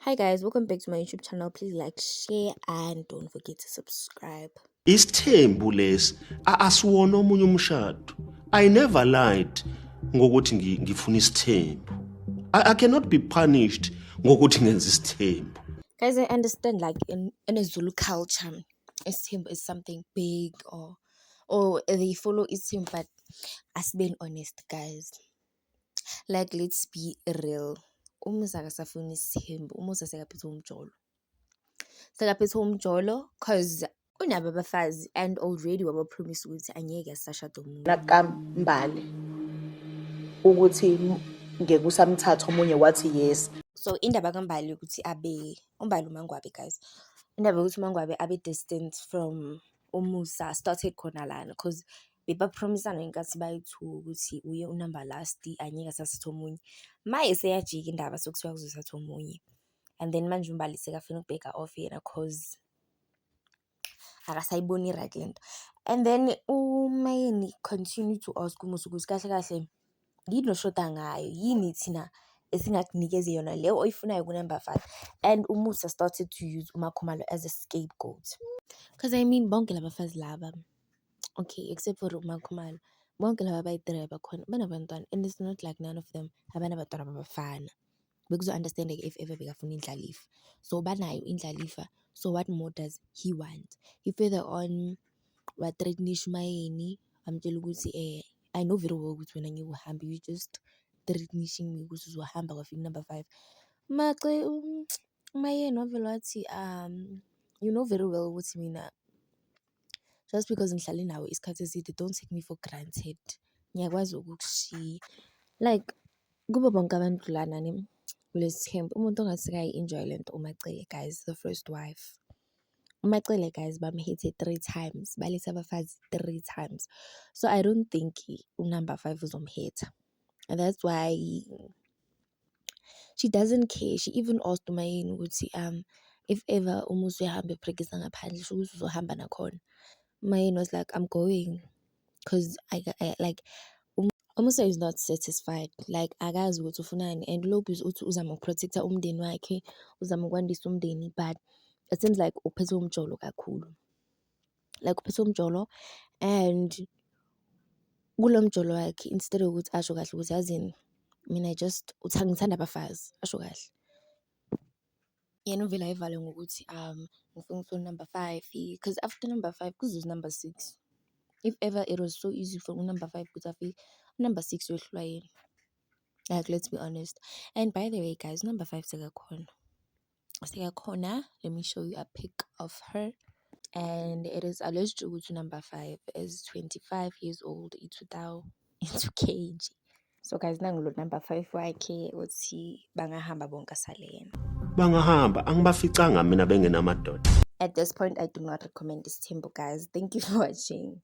Hi guys, welcome back to my YouTube channel. Please like, share, and don't forget to subscribe. Isithembu lesi asiwona omunye umshado. I never lied ngokuthi ngifuna isithembu. I cannot be punished ngokuthi ngenza isithembu. Guys, I understand like in a Zulu culture, isithembu is something big or they follow isithembu, but as being honest, guys, like let's be real. Umusa akasafuni isithembu, umusa sekaphethe umjolo. Sekaphethe umjolo cause unabo abafazi and already wabapromise ukuthi angeke asashada umuntu. Nakambali ukuthi ngeke usamthatha omunye wathi yes. So indaba kaMbali ukuthi abe uMbali uMangwabi, guys. Indaba ukuthi uMangwabi abe distant from uMusa started khona lana because bebapromisana inkathi bayi-2 ukuthi uye unumber last angeke asathatha omunye. Maye seyajika indaba sokuthiwa kuzothatha omunye. And then manje uMbali sekafuna ukubheka off yena cause akasayiboni right lento. And then uMayeni continue to ask uMusa ukuthi kahle kahle yini oshoda ngayo, yini thina esingakunikeze yona leyo oyifunayo ku-number 5. And uMusa started to use uMakhumalo as a scapegoat. Because I mean bonke labafazi laba, okay, except for uMakhumalo, bonke laba bayi-3 bakhona banabantwana, and it's not like none of them abanabantwana babafana. Bekuzo-understand-eke if ever bekafuna indlalifa. So banayo indlalifa, so what more does he want? He further on wa-threatenish uMayeni, amtshela ukuthi I know very well ukuthi wena ngeke uhambe, you just threatenishing me ukuthi uzohamba kwafika number 5. Umayeni wavele wathi you know very well ukuthi mina just because ngihlale nawe isikhathi eside don't take me for granted. Ngiyakwazi ukukushiya. Like kubo bonke abantu lana kulesithembu umuntu ongaseka yi-enjoy lento uMacele, guys, the first wife. uMacele, guys, bamhithe 3 times, baletha abafazi 3 times. So I don't think number 5 uzomhitha. And that's why she doesn't care. She even asked uMayeni ukuthi if ever uMusa uyahamba ephrekisa ngaphandle sho ukuthi uzohamba nakhona. Umayeni was like, I'm going because I like uMusa is not satisfied. Like akazi ukuthi ufunani, and lokhu uthi uzama ukuprotecta umndeni wakhe, uzama ukwandisa umndeni, but it seems like uphethe umjolo kakhulu. Like uphethe umjolo, and kulo mjolo wakhe instead of ukuthi asho kahle ukuthi yazini mina just ngithanda abafazi, asho kahle. Yena uvela ayivale ngokuthi ngifuna ukuthola number 5 because after number 5 kuzoza number 6. If ever it was so easy for number 5 ukuthi afike, number 6 uyohlulwa yena. Like let's be honest. And by the way, guys, number 5 sekakhona. Let me show you a pic of her. And it is alleged ukuthi number 5 is 25 years old, into KG. So guys, nangulo number 5 wakhe uthi bangahamba bonke asalena. Bangahamba angibaficanga mina bengenamadoda. At this point, I do not recommend this temple, guys. Thank you for watching.